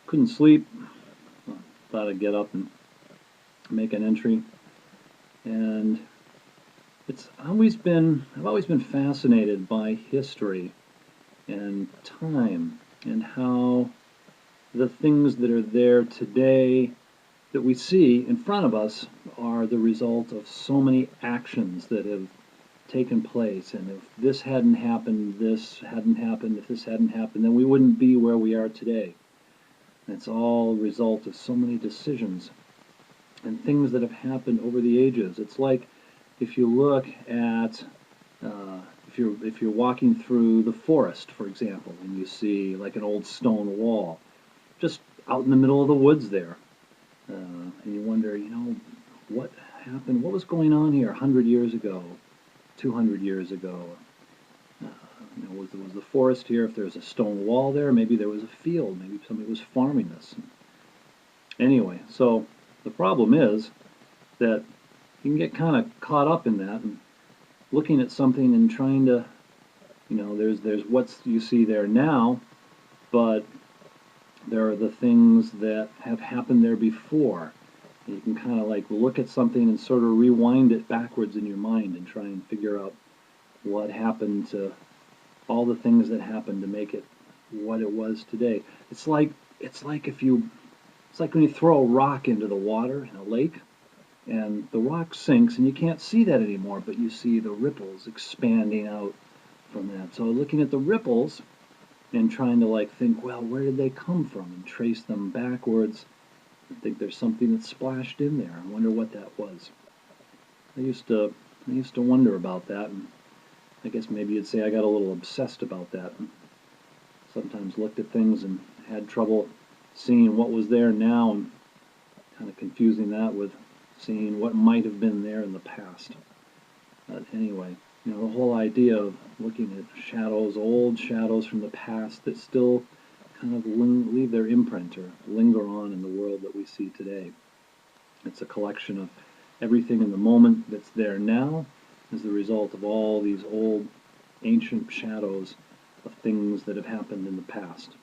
Couldn't sleep. Thought I'd get up and make an entry. And I've always been fascinated by history and time and how the things that are there today that we see in front of us are the result of so many actions that have taken place. And if this hadn't happened, if this hadn't happened, then we wouldn't be where we are today. And it's all a result of so many decisions and things that have happened over the ages. It's like if you look at if you're walking through the forest, for example, and you see like an old stone wall, just out in the middle of the woods there, and you wonder, what happened? What was going on here 100 years ago, 200 years ago? Was the forest here? If there's a stone wall there, maybe there was a field. Maybe somebody was farming this. Anyway, so the problem is that you can get kind of caught up in that and looking at something and trying to, there's what you see there now, but there are the things that have happened there before. And you can kind of like look at something and sort of rewind it backwards in your mind and try and figure out what happened to all the things that happened to make it what it was today. It's like when you throw a rock into the water in a lake, and the rock sinks, and you can't see that anymore, but you see the ripples expanding out from that. So looking at the ripples and trying to think, well, where did they come from, and trace them backwards. I think there's something that splashed in there. I wonder what that was. I used to wonder about that, and I guess maybe you'd say I got a little obsessed about that, and sometimes looked at things and had trouble seeing what was there now, and kind of confusing that with seeing what might have been there in the past. But anyway, the whole idea of looking at shadows, old shadows from the past that still kind of leave their imprint or linger on in the world that we see today. It's a collection of everything in the moment that's there now as the result of all these old, ancient shadows of things that have happened in the past.